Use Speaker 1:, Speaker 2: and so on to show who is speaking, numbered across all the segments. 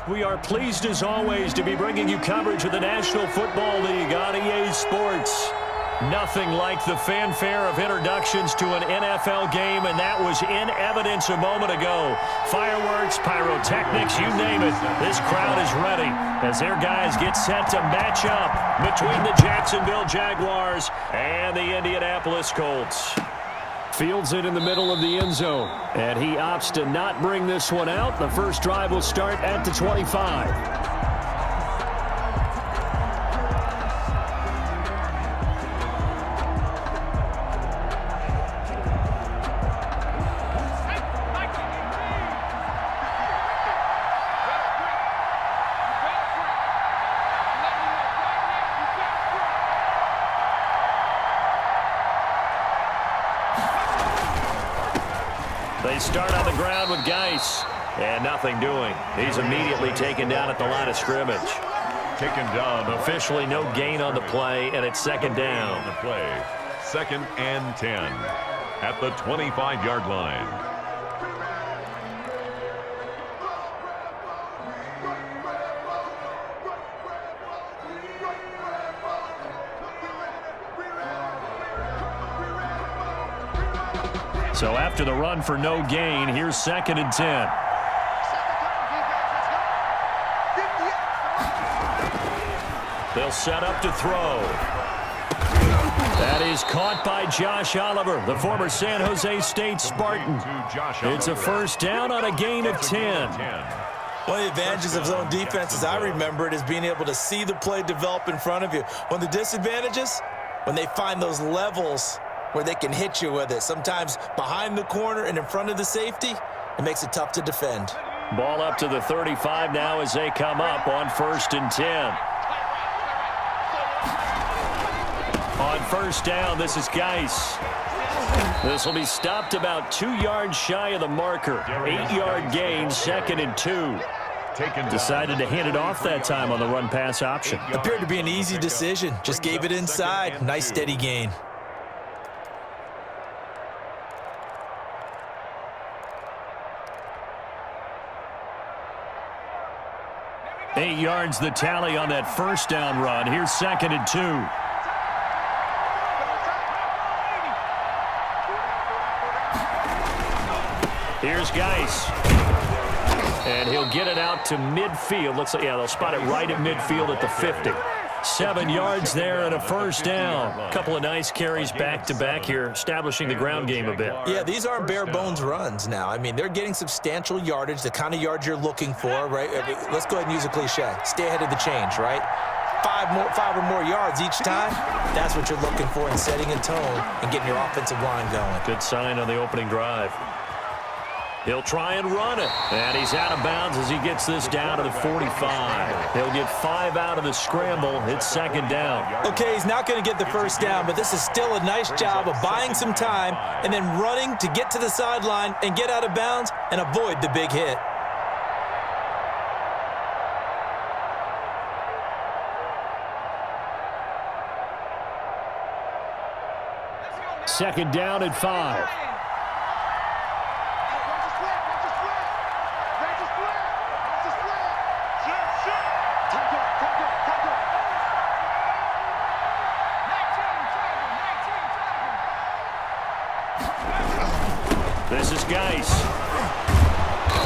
Speaker 1: We are pleased as always to be bringing you coverage of the National Football League on EA Sports. Nothing like the fanfare of introductions to an NFL game, and that was in evidence a moment ago. Fireworks, pyrotechnics, you name it. This crowd is ready as their guys get set to match up between the Jacksonville Jaguars and the Indianapolis Colts. Fields it in the middle of the end zone, and he opts to not bring this one out. The first drive will start at the 25. They start on the ground with Geis, and nothing doing. He's immediately taken down at the line of scrimmage.
Speaker 2: Taken down.
Speaker 1: Officially no gain on the play, and it's second down.
Speaker 2: On the play, 2nd and 10 at the 25-yard line.
Speaker 1: So after the run for no gain, here's 2nd and 10. They'll set up to throw. That is caught by Josh Oliver, the former San Jose State Spartan. It's a first down on a gain of 10.
Speaker 3: One of the advantages of zone defense, as I remember it, is being able to see the play develop in front of you. One of the disadvantages, when they find those levels where they can hit you with it. Sometimes behind the corner and in front of the safety, it makes it tough to defend.
Speaker 1: Ball up to the 35 now as they come up on 1st and 10. On first down, this is Geis. This will be stopped about 2 yards shy of the marker. 8-yard gain, 2nd and 2. Decided to hand it off that time on the run-pass option.
Speaker 3: Appeared to be an easy decision. Just gave it inside. Nice steady gain.
Speaker 1: 8 yards the tally on that first down run. Here's 2nd and 2. Here's Geis. And he'll get it out to midfield. Looks like, yeah, they'll spot it right at midfield at the 50. 7 yards there and a first down. A couple of nice carries back-to-back here, establishing the ground game a bit.
Speaker 3: Yeah, these aren't bare-bones runs now. I mean, they're getting substantial yardage, the kind of yards you're looking for, right? I mean, let's go ahead and use a cliche. Stay ahead of the change, right? Five or more yards each time, that's what you're looking for in setting a tone and getting your offensive line going.
Speaker 1: Good sign on the opening drive. He'll try and run it. And he's out of bounds as he gets this down to the 45. He'll get 5 out of the scramble. It's 2nd down.
Speaker 3: Okay, he's not going to get the first down, but this is still a nice job of buying some time and then running to get to the sideline and get out of bounds and avoid the big hit.
Speaker 1: Second down at 5. This is Geis.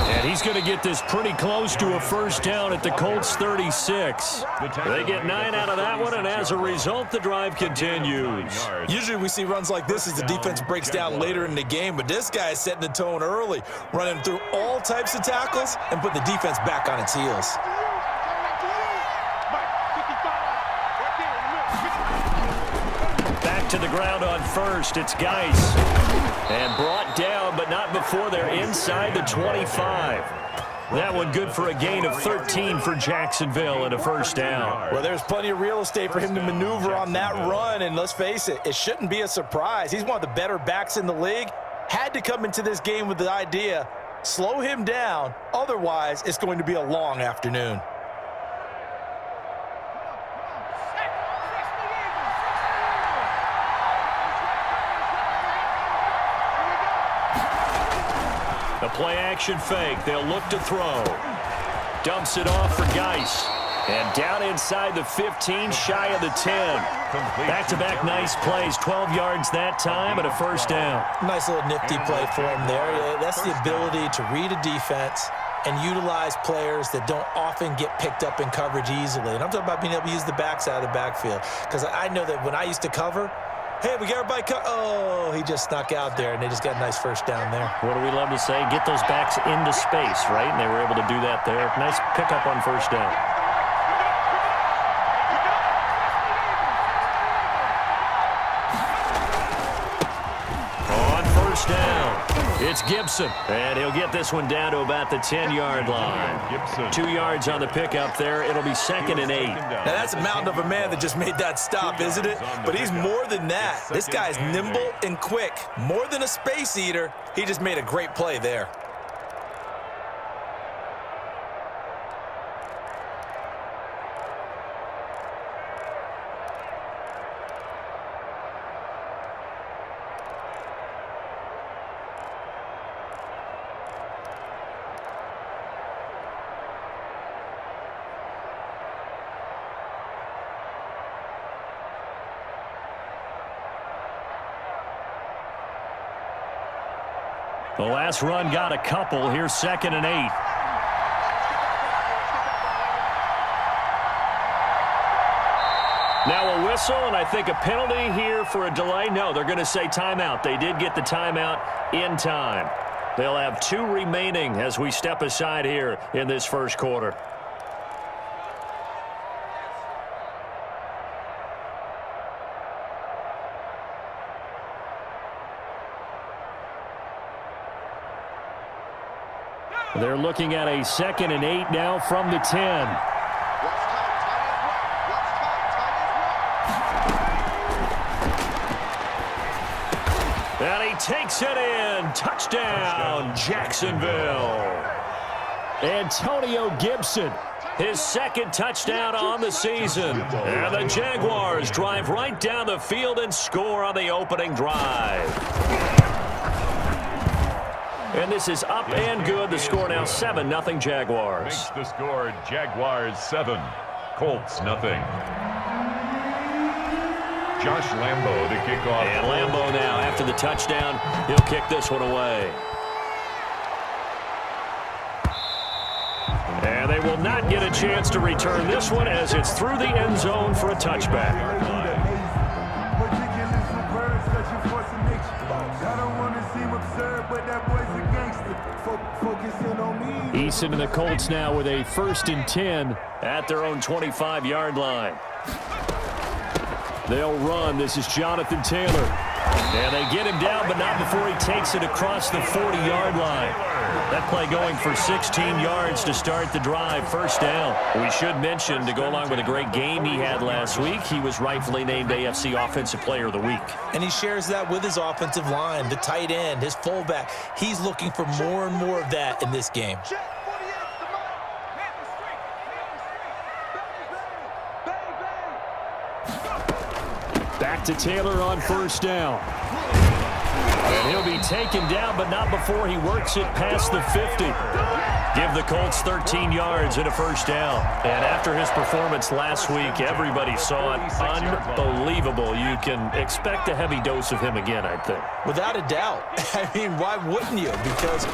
Speaker 1: And he's going to get this pretty close to a first down at the Colts 36. They get 9 out of that one, and as a result, the drive continues.
Speaker 3: Usually we see runs like this as the defense breaks down later in the game, but this guy is setting the tone early, running through all types of tackles and put the defense back on its heels.
Speaker 1: Back to the ground on first. It's Geis. And brought down, but not before they're inside the 25. That one good for a gain of 13 for Jacksonville and a first down.
Speaker 3: Well, there's plenty of real estate for him to maneuver on that run, and let's face it, it shouldn't be a surprise. He's one of the better backs in the league. Had to come into this game with the idea, slow him down, otherwise it's going to be a long afternoon.
Speaker 1: The play-action fake. They'll look to throw. Dumps it off for Geis. And down inside the 15, shy of the 10. Back-to-back nice plays, 12 yards that time, and a first down.
Speaker 3: Nice little nifty play for him there. That's the ability to read a defense and utilize players that don't often get picked up in coverage easily. And I'm talking about being able to use the backside of the backfield. Because I know that when I used to cover, hey, we got everybody oh, he just snuck out there, and they just got a nice first down there.
Speaker 1: What do we love to say? Get those backs into space, right? And they were able to do that there. Nice pickup on first down. Down. It's Gibson, and he'll get this one down to about the 10-yard line. 2 yards on the pickup there. It'll be 2nd and 8.
Speaker 3: Now, that's a mountain of a man that just made that stop, isn't it? But he's more than that. This guy's nimble and quick. More than a space eater, he just made a great play there.
Speaker 1: The last run got a couple. Here's 2nd and 8. Now a whistle, and I think a penalty here for a delay. No, they're going to say timeout. They did get the timeout in time. They'll have 2 remaining as we step aside here in this first quarter. They're looking at a 2nd and 8 now from the 10. And he takes it in. Touchdown, Jacksonville. Antonio Gibson, his 2nd touchdown on the season. And the Jaguars drive right down the field and score on the opening drive. And this is up and good. The score now 7-0 Jaguars.
Speaker 2: Makes the score Jaguars 7, Colts 0. Josh Lambo to kick off.
Speaker 1: And Lambo now after the touchdown. He'll kick this one away. And they will not get a chance to return this one as it's through the end zone for a touchback. Eason and the Colts now with a 1st and 10 at their own 25-yard line. They'll run. This is Jonathan Taylor. And they get him down, but not before he takes it across the 40-yard line. That play going for 16 yards to start the drive. First down. We should mention, to go along with a great game he had last week, he was rightfully named AFC Offensive Player of the Week.
Speaker 3: And he shares that with his offensive line, the tight end, his fullback. He's looking for more and more of that in this game.
Speaker 1: Back to Taylor on first down. And he'll be taken down, but not before he works it past the 50. Give the Colts 13 yards and a first down. And after his performance last week, everybody saw it. Unbelievable. You can expect a heavy dose of him again, I think.
Speaker 3: Without a doubt. I mean, why wouldn't you? Because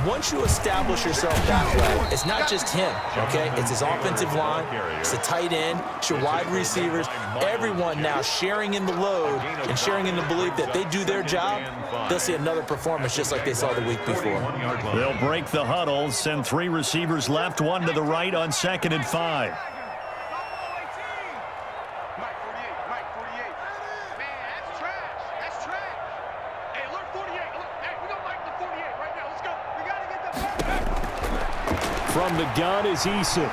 Speaker 3: once you establish yourself that way, it's not just him, okay? It's his offensive line, it's the tight end, it's your wide receivers, everyone now sharing in the load and sharing in the belief that they do their job, they'll see another performance just like they saw the week before.
Speaker 1: They'll break the huddle, send 3 receivers left, 1 to the right on 2nd and 5. From the gun is Eason.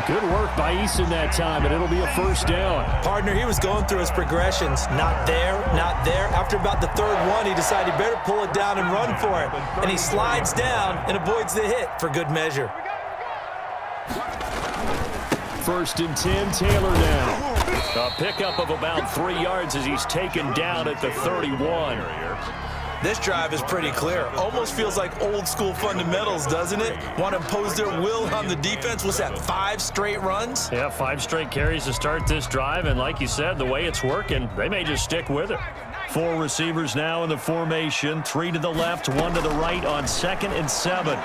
Speaker 1: Good work by Eason that time, and it'll be a first down.
Speaker 3: Partner, he was going through his progressions. Not there, not there. After about the 3rd one, he decided he better pull it down and run for it. And he slides down and avoids the hit for good measure.
Speaker 1: 1st and 10, Taylor now. A pickup of about 3 yards as he's taken down at the 31.
Speaker 3: This drive is pretty clear. Almost feels like old school fundamentals, doesn't it? Want to impose their will on the defense. What's that, 5 straight runs?
Speaker 1: Yeah, 5 straight carries to start this drive, and like you said, the way it's working, they may just stick with it. 4 receivers now in the formation, 3 to the left, 1 to the right on 2nd and 7.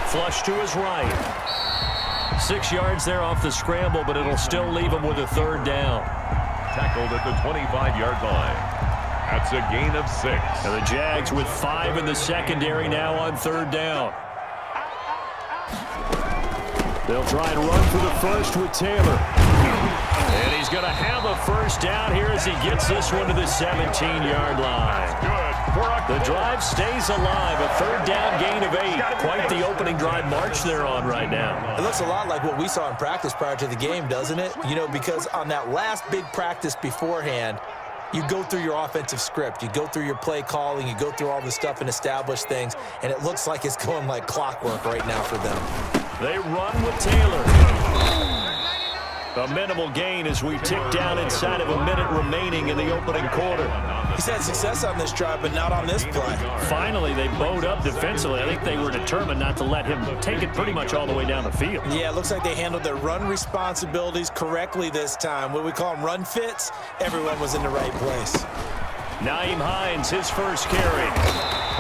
Speaker 1: Flush to his right. 6 yards there off the scramble, but it'll still leave him with a 3rd down.
Speaker 2: Tackled at the 25-yard line. That's a gain of 6.
Speaker 1: And the Jags with 5 in the secondary now on 3rd down. They'll try and run for the first with Taylor. And he's going to have a 1st down here as he gets this one to the 17-yard line. The drive stays alive. A 3rd down gain of 8. Quite the opening drive march they're on right now.
Speaker 3: It looks a lot like what we saw in practice prior to the game, doesn't it? You know, because on that last big practice beforehand, you go through your offensive script. You go through your play calling. You go through all the stuff and establish things. And it looks like it's going like clockwork right now for them.
Speaker 1: They run with Taylor. A minimal gain as we tick down inside of a minute remaining in the opening quarter.
Speaker 3: He's had success on this drive, but not on this play.
Speaker 1: Finally, they bowed up defensively. I think they were determined not to let him take it pretty much all the way down the field.
Speaker 3: Yeah, it looks like they handled their run responsibilities correctly this time. What we call them run fits, everyone was in the right place.
Speaker 1: Nyheim Hines, his first carry.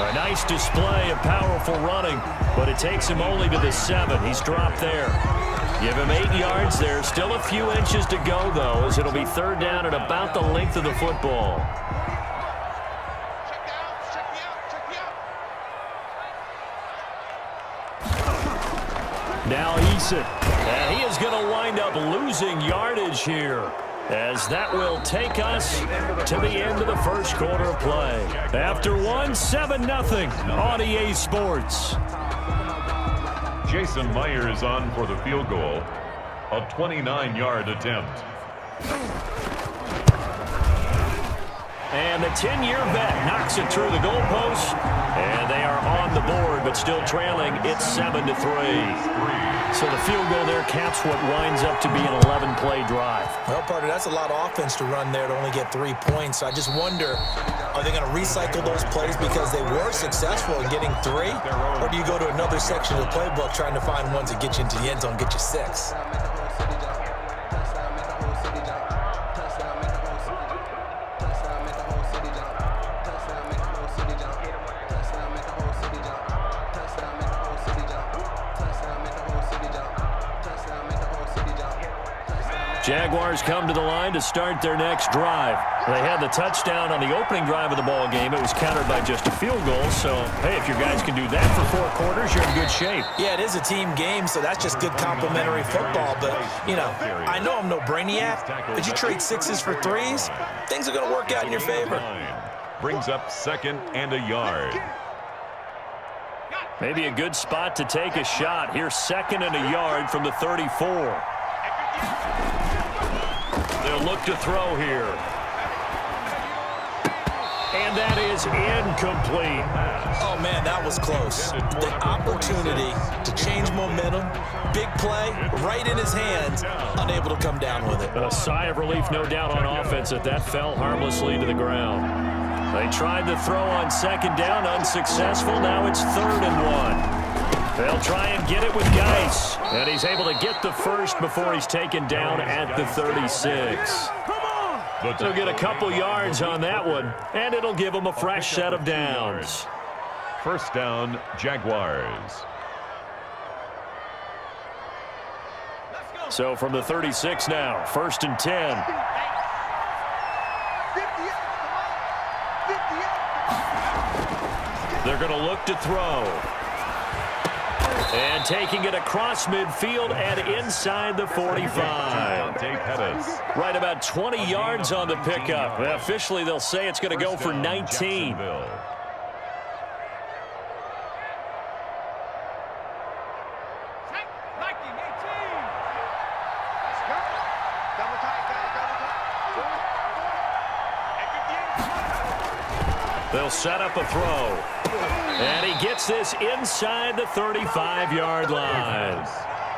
Speaker 1: A nice display of powerful running, but it takes him only to the 7. He's dropped there. Give him 8 yards there. Still a few inches to go, though, as it'll be 3rd down at about the length of the football. Now Eason. And he is going to wind up losing yardage here, as that will take us to the end of the first quarter of play. After 7-0 on EA Sports.
Speaker 2: Jason Myers on for the field goal. A 29-yard attempt.
Speaker 1: And the 10-year vet knocks it through the goalpost. And they are on the board, but still trailing. It's 7-3. So the field goal there caps what winds up to be an 11-play drive.
Speaker 3: Well, partner, that's a lot of offense to run there to only get 3 points. So I just wonder, are they going to recycle those plays because they were successful in getting 3? Or do you go to another section of the playbook trying to find ones that get you into the end zone, get you 6?
Speaker 1: Jaguars come to the line to start their next drive. They had the touchdown on the opening drive of the ball game. It was countered by just a field goal. So, hey, if your guys can do that for 4 quarters, you're in good shape.
Speaker 3: Yeah, it is a team game, so that's just good complimentary football. But, you know, I know I'm no brainiac, but you trade 6s for 3s, things are going to work out in your favor.
Speaker 2: Brings up 2nd and a yard.
Speaker 1: Maybe a good spot to take a shot. Here's 2nd and a yard from the 34. They'll look to throw here. And that is incomplete.
Speaker 3: Oh, man, that was close. The opportunity to change momentum, big play, right in his hands, unable to come down with it.
Speaker 1: A sigh of relief, no doubt, on offense that fell harmlessly to the ground. They tried to throw on 2nd down, unsuccessful. Now it's 3rd and 1. They'll try and get it with Geis. And he's able to get the first before he's taken down at the 36. They'll get a couple yards on that one, and it'll give them a fresh set of downs.
Speaker 2: 1st down, Jaguars.
Speaker 1: So from the 36 now, 1st and 10. They're going to look to throw. And taking it across midfield and inside the 45. Right about 20 yards on the pickup. Officially, they'll say it's going to go for 19. They'll set up a throw. And he gets this inside the 35-yard line.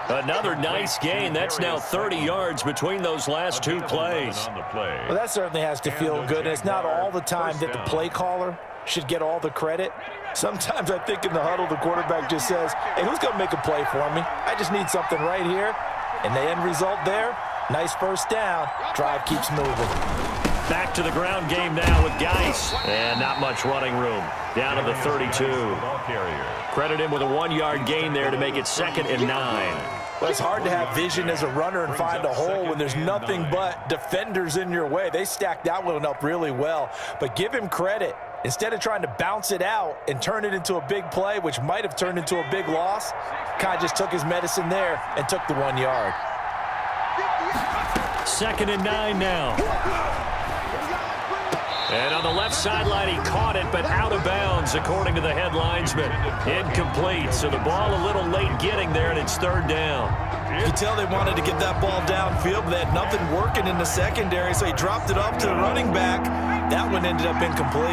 Speaker 1: Another nice gain. That's now 30 yards between those last 2 plays.
Speaker 3: Well, that certainly has to feel good. And it's not all the time that the play caller should get all the credit? Sometimes I think in the huddle, the quarterback just says, hey, who's going to make a play for me? I just need something right here. And the end result there, nice first down. Drive keeps moving.
Speaker 1: Back to the ground game now with Geis. And not much running room. Down to the 32. Credit him with a 1-yard gain there to make it 2nd and 9.
Speaker 3: Well, it's hard to have vision as a runner and find a hole when there's nothing but defenders in your way. They stacked that one up really well. But give him credit. Instead of trying to bounce it out and turn it into a big play, which might have turned into a big loss, kind of just took his medicine there and took the 1 yard.
Speaker 1: 2nd and 9 now. And on the left sideline, he caught it, but out of bounds, according to the head linesman. Incomplete, so the ball a little late getting there, and it's 3rd down.
Speaker 3: You can tell they wanted to get that ball downfield, but they had nothing working in the secondary, so he dropped it off to the running back. That one ended up incomplete.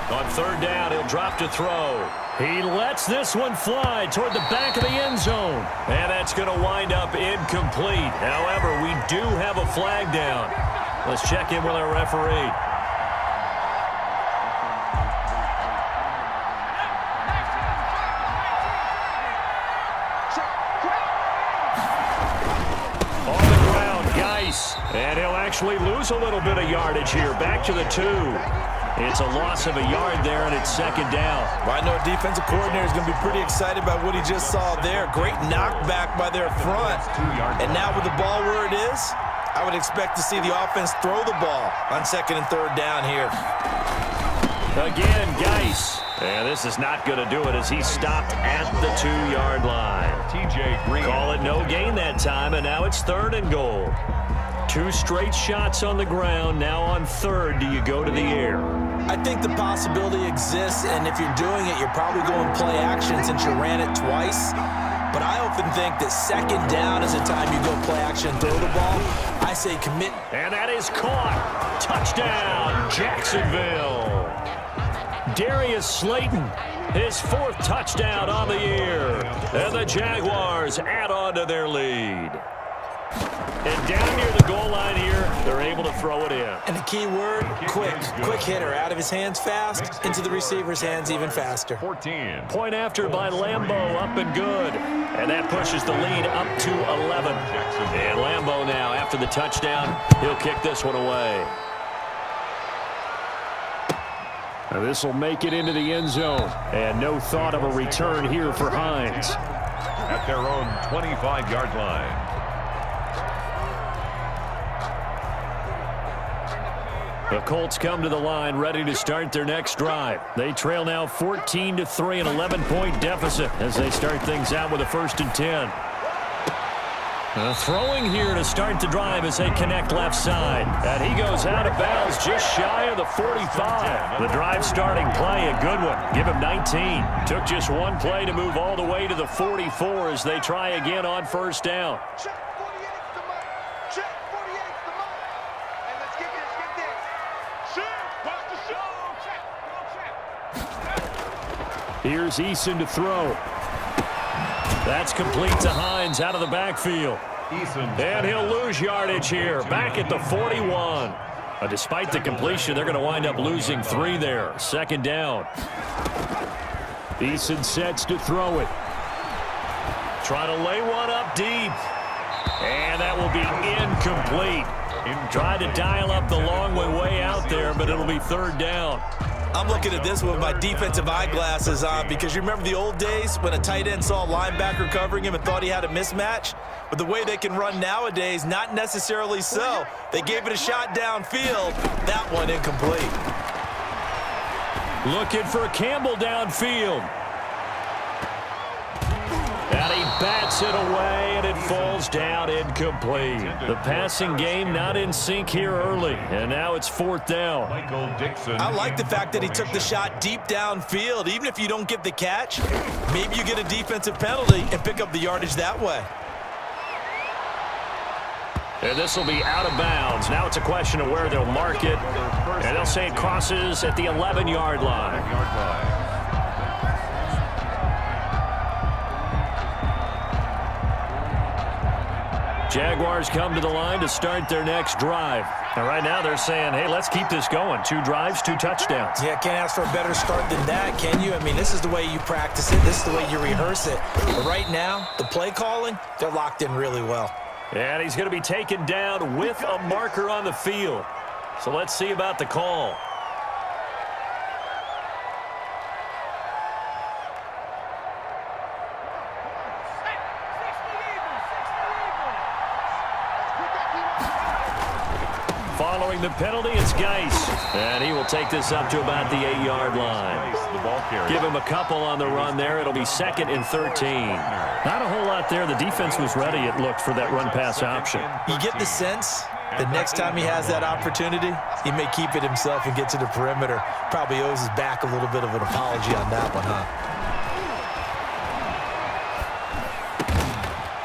Speaker 1: On 3rd down, he'll drop to throw. He lets this one fly toward the back of the end zone. And that's going to wind up incomplete. However, we do have a flag down. Let's check in with our referee. On the ground, Geis. And he'll actually lose a little bit of yardage here. Back to the 2. It's a loss of a yard there, and it's 2nd down.
Speaker 3: Well, I know a defensive coordinator is going to be pretty excited about what he just saw there. Great knockback by their front. And now with the ball where it is, I would expect to see the offense throw the ball on 2nd and 3rd down here.
Speaker 1: Again, Geis. And this is not going to do it as he stopped at the 2-yard line.
Speaker 2: TJ Green.
Speaker 1: Call it no gain that time, and now it's 3rd and goal. 2 straight shots on the ground. Now on 3rd, do you go to the air?
Speaker 3: I think the possibility exists, and if you're doing it, you're probably going play action since you ran it twice. But I often think that 2nd down is the time you go play action and throw the ball. I say commit.
Speaker 1: And that is caught. Touchdown, Jacksonville. Darius Slayton, his 4th touchdown on the year. And the Jaguars add on to their lead. And down near the goal line here, they're able to throw it in.
Speaker 3: And the key word, quick. Quick hitter. Out of his hands fast, into the receiver's hands even faster.
Speaker 2: 14.
Speaker 1: Point after by Lambeau, up and good. And that pushes the lead up to 11. And Lambeau now, after the touchdown, he'll kick this one away. Now this will make it into the end zone. And no thought of a return here for Hines.
Speaker 2: At their own 25-yard line.
Speaker 1: The Colts come to the line ready to start their next drive. They trail now 14-3, an 11-point deficit as they start things out with a 1st and 10. Throwing here to start the drive as they connect left side. And he goes out of bounds just shy of the 45. The drive starting play, a good one. Give him 19. Took just one play to move all the way to the 44 as they try again on 1st down. Here's Eason to throw. That's complete to Hines out of the backfield. And he'll lose yardage here. Back at the 41. Despite the completion, they're going to wind up losing 3 there. 2nd down. Eason sets to throw it. Trying to lay one up deep. And that will be incomplete. Tried to dial up the long way out there, but it'll be 3rd down.
Speaker 3: I'm looking at this with my defensive eyeglasses on because you remember the old days when a tight end saw a linebacker covering him and thought he had a mismatch? But the way they can run nowadays, not necessarily so. They gave it a shot downfield. That one incomplete.
Speaker 1: Looking for Campbell downfield. And he bats it away, and it falls down incomplete. The passing game not in sync here early, and now it's 4th down.
Speaker 3: I like the fact that he took the shot deep downfield. Even if you don't get the catch, maybe you get a defensive penalty and pick up the yardage that way.
Speaker 1: And this will be out of bounds. Now it's a question of where they'll mark it, and they'll say it crosses at the 11-yard line. Jaguars come to the line to start their next drive. And right now they're saying, hey, let's keep this going. 2 drives, 2 touchdowns.
Speaker 3: Yeah, can't ask for a better start than that, can you? I mean, this is the way you practice it. This is the way you rehearse it. But right now, the play calling, they're locked in really well.
Speaker 1: And he's going to be taken down with a marker on the field. So let's see about the call. Following the penalty, it's Geis. And he will take this up to about the 8-yard line. Give him a couple on the run there. It'll be 2nd and 13. Not a whole lot there. The defense was ready, it looked, for that run-pass option.
Speaker 3: You get the sense that next time he has that opportunity, he may keep it himself and get to the perimeter. Probably owes his back a little bit of an apology on that one, huh?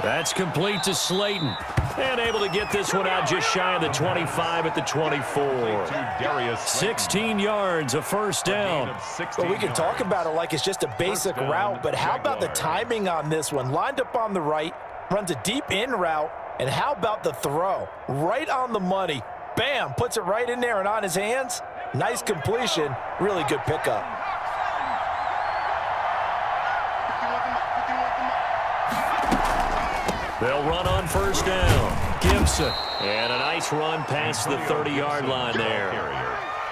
Speaker 1: That's complete to Slayton. And able to get this one out just shy of the 25 at the 24. 16 yards, a first down.
Speaker 3: Well, we can talk about it like it's just a basic route, but how about the timing on this one? Lined up on the right, runs a deep in route, and how about the throw? Right on the money. Bam, puts it right in there and on his hands. Nice completion, really good pickup.
Speaker 1: They'll run on first down. Gibson. And a nice run past the 30-yard line there.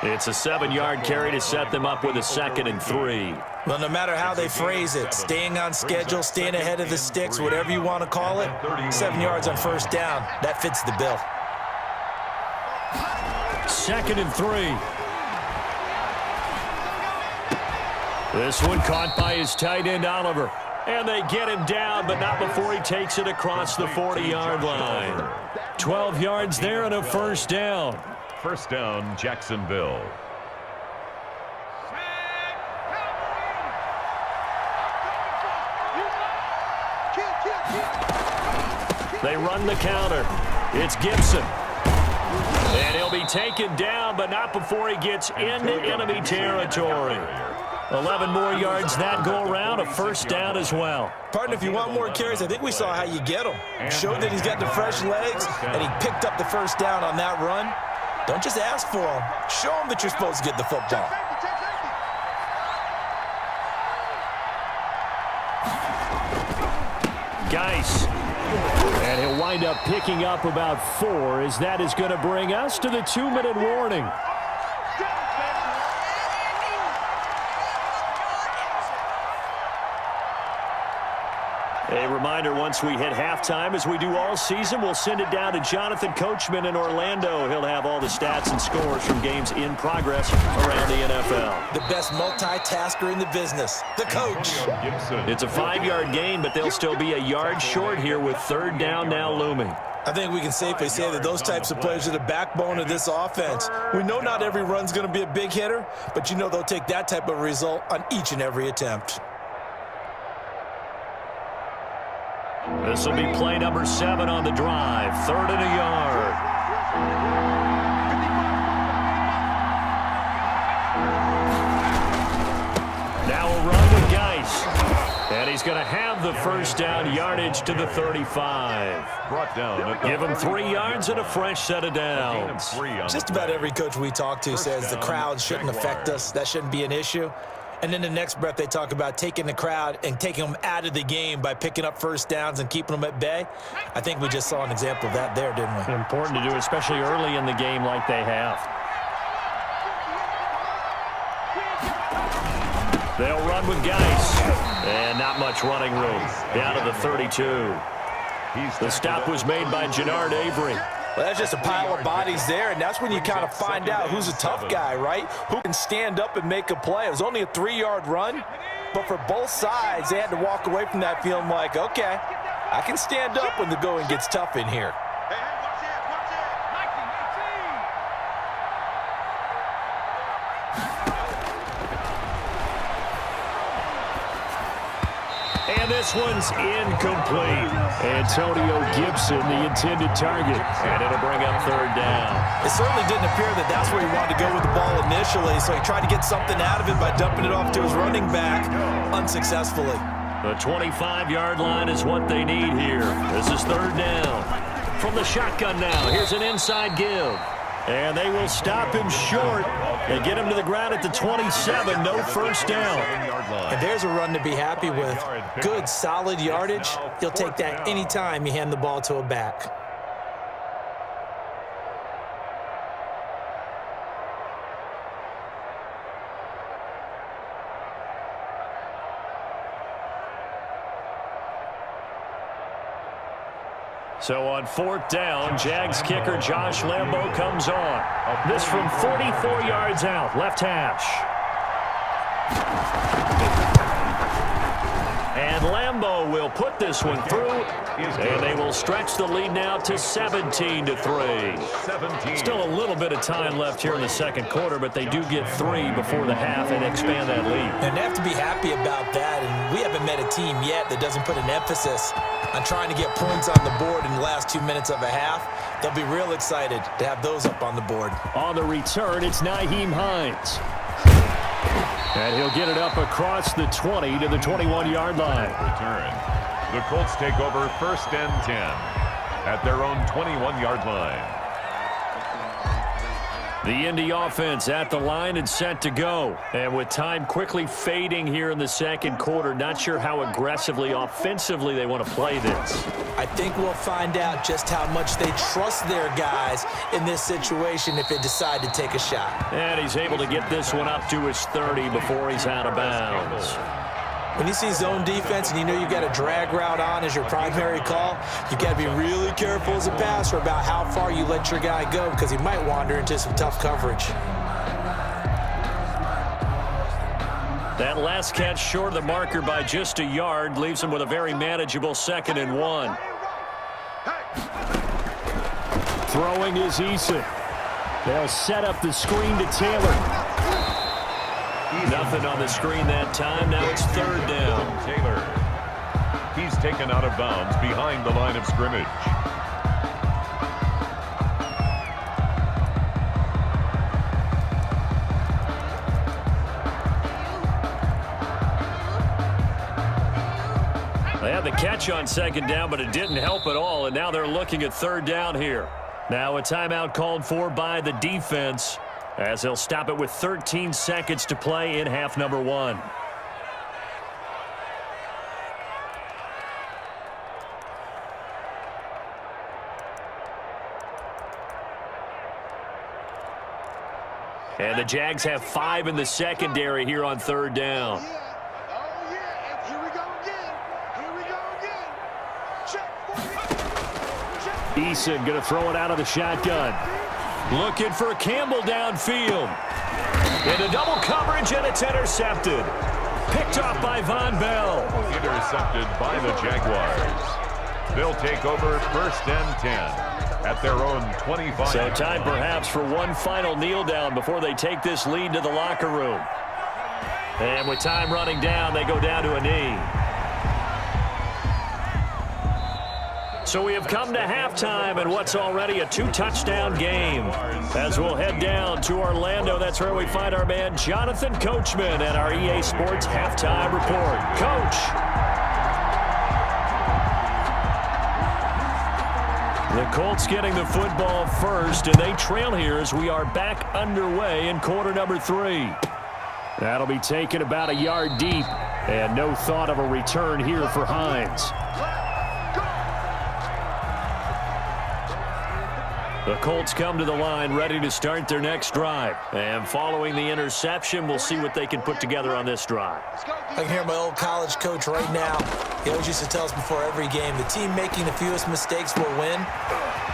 Speaker 1: It's a 7-yard carry to set them up with a 2nd and 3.
Speaker 3: Well, no matter how they phrase it, staying on schedule, staying ahead of the sticks, whatever you want to call it, 7 yards on first down, that fits the bill.
Speaker 1: 2nd and 3. This one caught by his tight end, Oliver. And they get him down, but not before he takes it across the 40-yard line. 12 yards there and a first down.
Speaker 2: First down, Jacksonville.
Speaker 1: They run the counter. It's Gibson. And he'll be taken down, but not before he gets into enemy territory. 11 more yards that go around, a first down as well.
Speaker 3: Partner, if you want more carries, I think we saw how you get them. Showed that he's got the fresh legs, and he picked up the first down on that run. Don't just ask for him. Show him that you're supposed to get the football.
Speaker 1: Geis. And he'll wind up picking up about 4, as that is going to bring us to the 2-minute warning. A reminder, once we hit halftime, as we do all season, we'll send it down to Jonathan Coachman in Orlando. He'll have all the stats and scores from games in progress around the NFL.
Speaker 3: The best multitasker in the business, the coach.
Speaker 1: It's a 5-yard gain, but they'll still be a yard short here with 3rd down now looming.
Speaker 3: I think we can safely say that those types of players are the backbone of this offense. We know not every run's going to be a big hitter, but you know they'll take that type of result on each and every attempt.
Speaker 1: This will be play number 7 on the drive. 3rd and a yard. Now a run with Geis. And he's going to have the first down, yardage to the 35.
Speaker 2: Brought down.
Speaker 1: Give him 3 yards and a fresh set of downs.
Speaker 3: Just about every coach we talk to says the crowd shouldn't affect us. That shouldn't be an issue. And in the next breath, they talk about taking the crowd and taking them out of the game by picking up first downs and keeping them at bay. I think we just saw an example of that there, didn't we?
Speaker 1: Important to do, especially early in the game like they have. They'll run with Geis. And not much running room. Down to the 32. The stop was made by Jannard Avery.
Speaker 3: Well, that's just a pile of bodies there, and that's when you kind of find out who's a tough guy, right? Who can stand up and make a play. It was only a 3-yard run, but for both sides, they had to walk away from that feeling like, okay, I can stand up when the going gets tough in here.
Speaker 1: And this one's incomplete. Antonio Gibson, the intended target. And it'll bring up 3rd down.
Speaker 3: It certainly didn't appear that that's where he wanted to go with the ball initially, so he tried to get something out of it by dumping it off to his running back unsuccessfully.
Speaker 1: The 25-yard line is what they need here. This is 3rd down. from the shotgun now. Here's an inside give. And they will stop him short and get him to the ground at the 27. No first down.
Speaker 3: And there's a run to be happy with. Good, solid yardage. He'll take that anytime you hand the ball to a back.
Speaker 1: So on 4th down, Jags kicker Josh Lambo comes on. This from 44 yards out, left hash. And Lambo will put this one through, and they will stretch the lead now to 17-3. Still a little bit of time left here in the second quarter, but they do get 3 before the half and expand that lead.
Speaker 3: And they have to be happy about that, and we haven't met a team yet that doesn't put an emphasis on trying to get points on the board in the last 2 minutes of a half. They'll be real excited to have those up on the board.
Speaker 1: On the return, it's Nyheim Hines. And he'll get it up across the 20 to the 21-yard line.
Speaker 2: Return. The Colts take over 1st and 10 at their own 21-yard line.
Speaker 1: The Indy offense at the line and set to go. And with time quickly fading here in the second quarter, not sure how aggressively, offensively they want to play this.
Speaker 3: I think we'll find out just how much they trust their guys in this situation if they decide to take a shot.
Speaker 1: And he's able to get this one up to his 30 before he's out of bounds.
Speaker 3: When you see zone defense and you know you've got a drag route on as your primary call, you've got to be really careful as a passer about how far you let your guy go because he might wander into some tough coverage.
Speaker 1: That last catch short of the marker by just a yard leaves him with a very manageable 2nd and 1. Throwing is Eason. They'll set up the screen to Taylor. Nothing on the screen that time. Now it's 3rd down.
Speaker 2: Taylor. He's taken out of bounds behind the line of scrimmage.
Speaker 1: They had the catch on 2nd down, but it didn't help at all, and now they're looking at 3rd down here. Now a timeout called for by the defense, as they'll stop it with 13 seconds to play in half number 1. And the Jags have 5 in the secondary here on 3rd down. Eason going to throw it out of the shotgun. Looking for Campbell downfield. Into double coverage, and it's intercepted. Picked off by Von Bell.
Speaker 2: Intercepted by the Jaguars. They'll take over 1st and 10 at their own 25.
Speaker 1: So time perhaps for one final kneel down before they take this lead to the locker room. And with time running down, they go down to a knee. So we have come to halftime in what's already a 2-touchdown game. As we'll head down to Orlando, that's where we find our man Jonathan Coachman at our EA Sports Halftime Report. Coach. The Colts getting the football first, and they trail here as we are back underway in quarter number 3. That'll be taken about a yard deep, and no thought of a return here for Hines. The Colts come to the line ready to start their next drive. And following the interception, we'll see what they can put together on this drive.
Speaker 3: I can hear my old college coach right now. He always used to tell us before every game, the team making the fewest mistakes will win.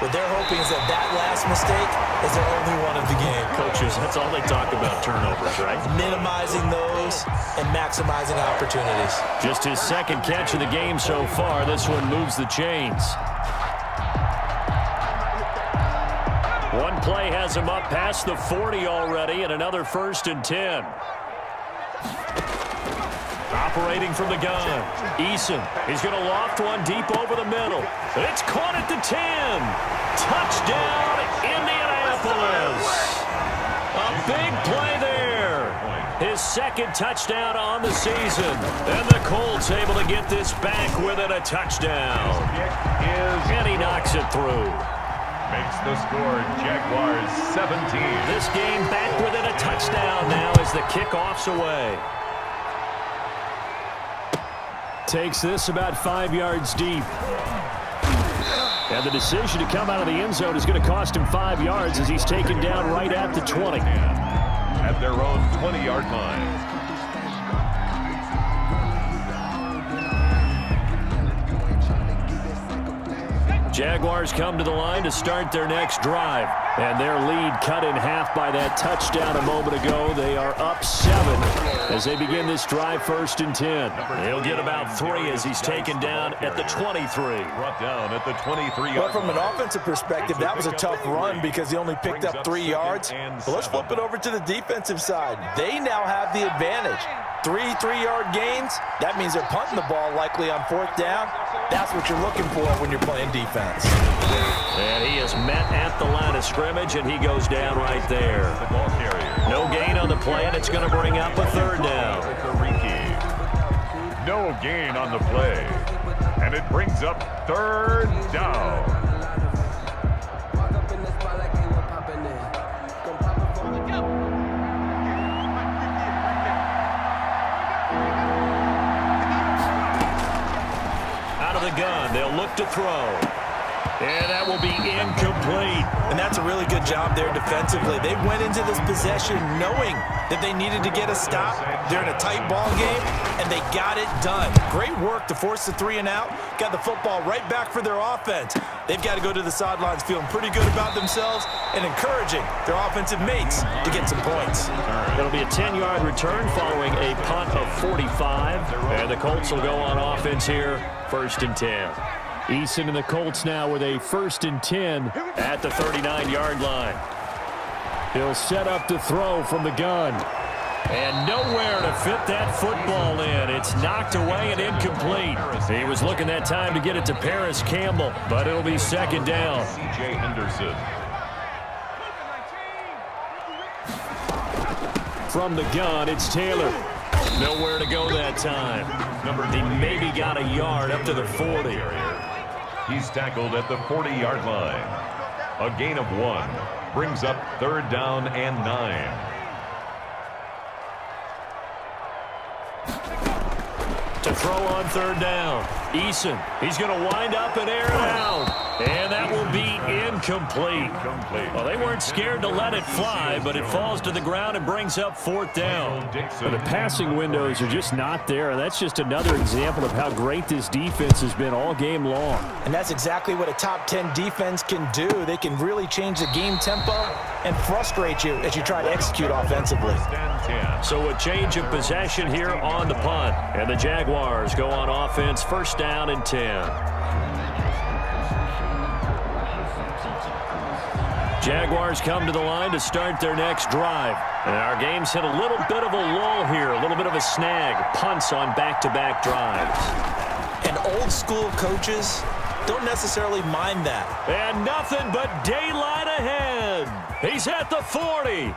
Speaker 3: What they're hoping is that that last mistake is their only one of the game.
Speaker 1: Coaches, that's all they talk about, turnovers, right?
Speaker 3: Minimizing those and maximizing opportunities.
Speaker 1: Just his 2nd catch of the game so far. This one moves the chains. One play has him up past the 40 already, and another 1st and 10. Operating from the gun. Eason. He's going to loft one deep over the middle. It's caught at the 10. Touchdown, Indianapolis. A big play there. His second touchdown on the season. And the Colts able to get this back within a touchdown. And he knocks it through.
Speaker 2: Makes the score Jaguars 17.
Speaker 1: This game back within a touchdown now as the kickoff's away. Takes this about 5 yards deep. And the decision to come out of the end zone is going to cost him 5 yards as he's taken down right at the 20.
Speaker 2: At their own 20-yard line.
Speaker 1: Jaguars come to the line to start their next drive. And their lead cut in half by that touchdown a moment ago. They are up 7 as they begin this drive 1st and 10. He'll get about 3 as he's taken down at the 23.
Speaker 2: Brought down at the 23-yard
Speaker 3: Well, from an offensive perspective, that was a tough run because he only picked up 3 yards. But let's flip it over to the defensive side. They now have the advantage. 3 3-yard gains, that means they're punting the ball likely on 4th down. That's what you're looking for when you're playing defense.
Speaker 1: And he is met at the line of scrimmage, and he goes down right there. No gain on the play, and it's going to bring up a 3rd down.
Speaker 2: No gain on the play, and it brings up 3rd down.
Speaker 1: The gun. They'll look to throw. And that will be incomplete.
Speaker 3: And that's a really good job there defensively. They went into this possession knowing that they needed to get a stop. They're in a tight ball game, and they got it done. Great work to force the 3 and out. Got the football right back for their offense. They've got to go to the sidelines feeling pretty good about themselves and encouraging their offensive mates to get some points.
Speaker 1: It'll be a 10-yard return following a punt of 45. And the Colts will go on offense here, 1st and 10. Eason and the Colts now with a 1st and 10 at the 39-yard line. He'll set up to throw from the gun. And nowhere to fit that football in. It's knocked away and incomplete. He was looking that time to get it to Paris Campbell, but it'll be 2nd down.
Speaker 2: C.J. Henderson.
Speaker 1: From the gun, it's Taylor. Nowhere to go that time. He maybe got a yard up to the 40.
Speaker 2: He's tackled at the 40-yard line. A gain of 1 brings up 3rd down and 9.
Speaker 1: To throw on 3rd down. Eason, he's going to wind up and air it out. And that will be incomplete. Well, they weren't scared to let it fly, but it falls to the ground and brings up 4th down. But the passing windows are just not there, and that's just another example of how great this defense has been all game long.
Speaker 3: And that's exactly what a top 10 defense can do. They can really change the game tempo and frustrate you as you try to execute offensively.
Speaker 1: So a change of possession here on the punt, and the Jaguars go on offense, 1st down and 10. Jaguars come to the line to start their next drive. And our game's hit a little bit of a lull here, a little bit of a snag. Punts on back-to-back drives.
Speaker 3: And old-school coaches don't necessarily mind that.
Speaker 1: And nothing but daylight ahead. He's at the 40,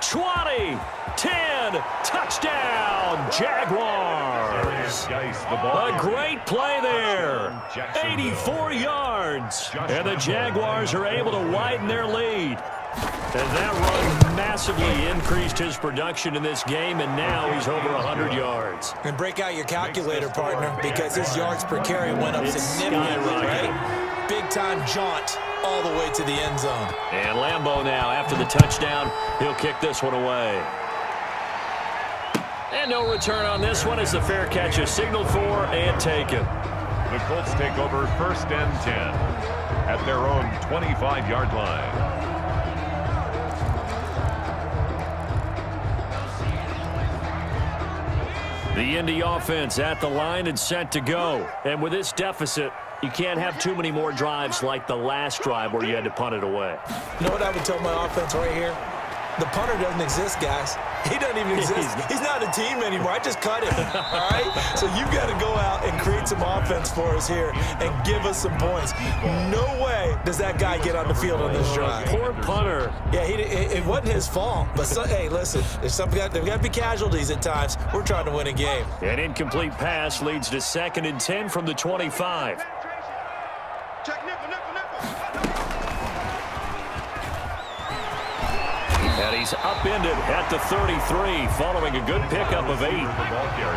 Speaker 1: 20, 10, touchdown, Jaguars. A great play there. 84 yards. And the Jaguars are able to widen their lead. And that run massively increased his production in this game, and now he's over 100 yards.
Speaker 3: And break out your calculator, partner, because his yards per carry went up significantly, right? Big-time jaunt all the way to the end zone.
Speaker 1: And Lambeau now, after the touchdown, he'll kick this one away. And no return on this one as the fair catch is signaled for and taken.
Speaker 2: The Colts take over 1st and 10 at their own 25-yard line.
Speaker 1: The Indy offense at the line and set to go. And with this deficit, you can't have too many more drives like the last drive where you had to punt it away.
Speaker 3: You know what I would tell my offense right here? The punter doesn't exist, guys. He doesn't even exist. He's not a team anymore. I just cut him, all right? So you've got to go out and create some offense for us here and give us some points. No way does that guy get on the field on this drive.
Speaker 1: Poor punter
Speaker 3: Yeah, it wasn't his fault. But, hey, listen, there's got to be casualties at times. We're trying to win a game.
Speaker 1: An incomplete pass leads to 2nd and 10 from the 25. And he's upended at the 33 following a good pickup of 8.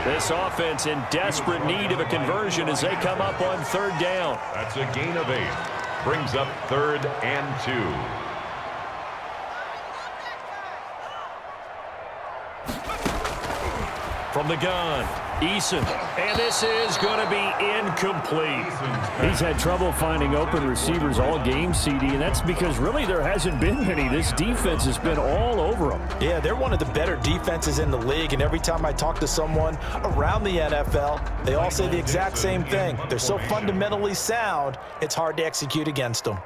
Speaker 1: This offense in desperate need of a conversion as they come up on 3rd down.
Speaker 2: That's a gain of 8. Brings up 3rd and 2.
Speaker 1: From the gun, Eason, and this is going to be incomplete. He's had trouble finding open receivers all game, CD, and that's because really there hasn't been many. This defense has been all over them.
Speaker 3: Yeah, they're one of the better defenses in the league, and every time I talk to someone around the NFL, they all say the exact same thing. They're so fundamentally sound, it's hard to execute against them.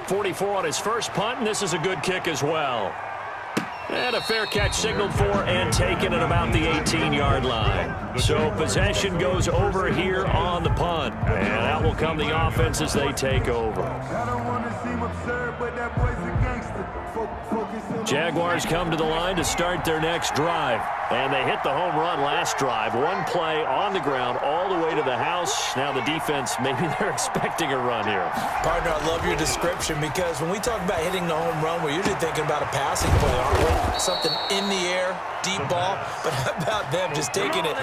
Speaker 1: 44 on his first punt, and this is a good kick as well. And a fair catch signaled for and taken at about the 18-yard line. So possession goes over here on the punt. And that will come the offense as they take over. Jaguars come to the line to start their next drive. And they hit the home run last drive. One play on the ground all the way to the house. Now the defense, maybe they're expecting a run here.
Speaker 3: Partner, I love your description because when we talk about hitting the home run, we're usually thinking about a passing play, aren't we? Something in the air, deep ball. But how about them just taking it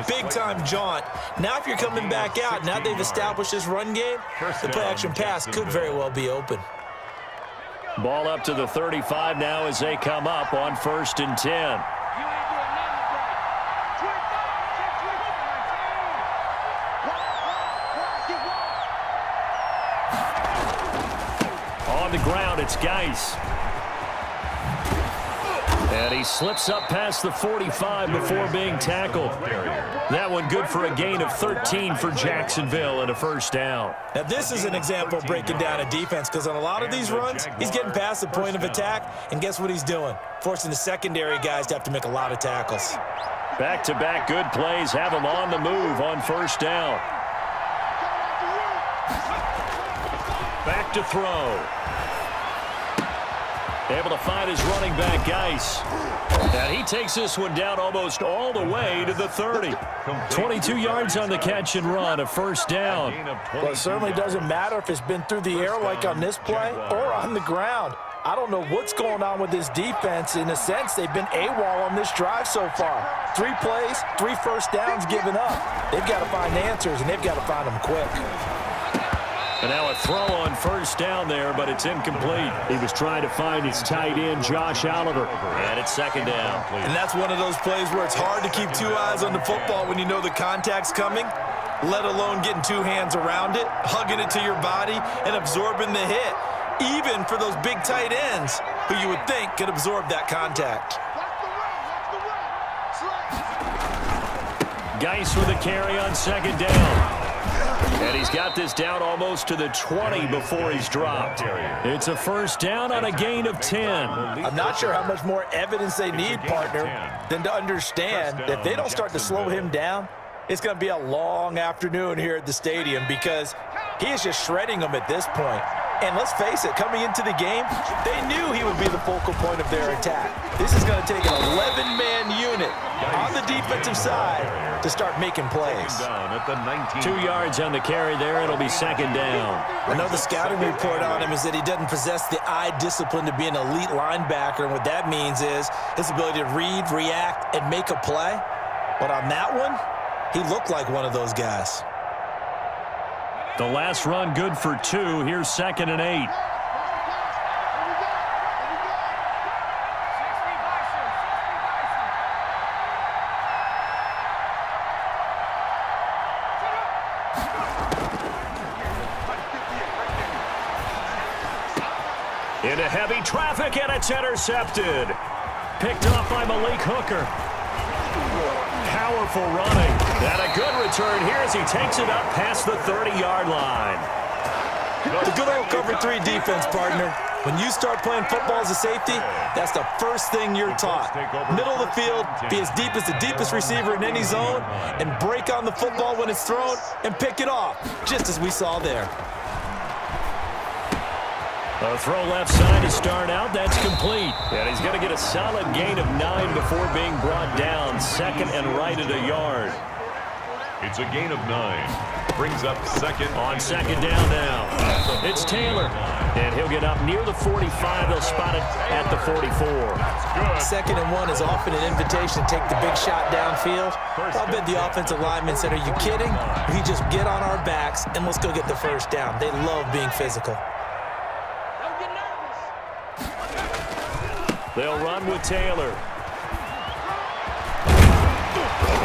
Speaker 3: big-time jaunt? Now if you're coming back out, now they've established this run game, the play-action pass could very well be open.
Speaker 1: Ball up to the 35 now as they come up on 1st and 10. On the ground, it's Geis. And he slips up past the 45 before being tackled. That one good for a gain of 13 for Jacksonville and a 1st down.
Speaker 3: Now this is an example of breaking down a defense because on a lot of these runs, he's getting past the point of attack, and guess what he's doing? Forcing the secondary guys to have to make a lot of tackles.
Speaker 1: Back-to-back good plays have him on the move on 1st down. Back to throw. Able to find his running back, Geis. And he takes this one down almost all the way to the 30. 22 yards on the catch and run, a 1st down.
Speaker 3: Well, it certainly doesn't matter if it's been through the air like on this play or on the ground. I don't know what's going on with this defense. In a sense, they've been AWOL on this drive so far. 3 plays, 3 1st downs given up. They've got to find answers, and they've got to find them quick.
Speaker 1: And now a throw on 1st down there, but it's incomplete. He was trying to find his tight end, Josh Oliver. And it's 2nd down.
Speaker 3: And that's one of those plays where it's hard to keep 2 eyes on the football when you know the contact's coming, let alone getting 2 hands around it, hugging it to your body, and absorbing the hit, even for those big tight ends who you would think could absorb that contact.
Speaker 1: Geis with a carry on 2nd down. And he's got this down almost to the 20 before he's dropped. It's a 1st down on a gain of 10.
Speaker 3: I'm not sure how much more evidence they need, partner, than to understand that if they don't start to slow him down, it's going to be a long afternoon here at the stadium because he is just shredding them at this point. And let's face it, coming into the game, they knew he would be the focal point of their attack. This is going to take an 11-man unit on the defensive side to start making plays.
Speaker 1: 2 yards on the carry there. It'll be 2nd down.
Speaker 3: I know the scouting report on him is that he doesn't possess the eye discipline to be an elite linebacker, and what that means is his ability to read, react, and make a play. But on that one, he looked like one of those guys.
Speaker 1: The last run good for 2. Here's 2nd and 8. Into heavy traffic, and it's intercepted. Picked off by Malik Hooker. Powerful running. And a good return here as he takes it up past the 30-yard line.
Speaker 3: The good old cover 3 defense, partner. When you start playing football as a safety, that's the first thing you're taught. Middle of the field, be as deep as the deepest receiver in any zone, and break on the football when it's thrown and pick it off, just as we saw there.
Speaker 1: A throw left side to start out. That's complete. And he's going to get a solid gain of 9 before being brought down. Second and right at a yard.
Speaker 2: It's a gain of 9. Brings up second.
Speaker 1: On second down now. It's Taylor. And he'll get up near the 45. They'll spot it at the 44.
Speaker 3: Second and 1 is often an invitation to take the big shot downfield. I bet the offensive lineman said, are you kidding? We just get on our backs and let's go get the first down. They love being physical.
Speaker 1: They'll run with Taylor.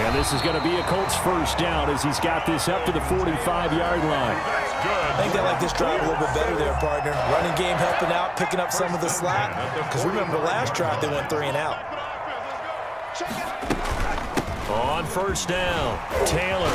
Speaker 1: And this is going to be a Colts first down as he's got this up to the 45-yard line.
Speaker 3: I think they like this drive a little bit better there, partner. Running game helping out, picking up some of the slack. Because remember the last drive, they went 3 and out.
Speaker 1: On first down, Taylor.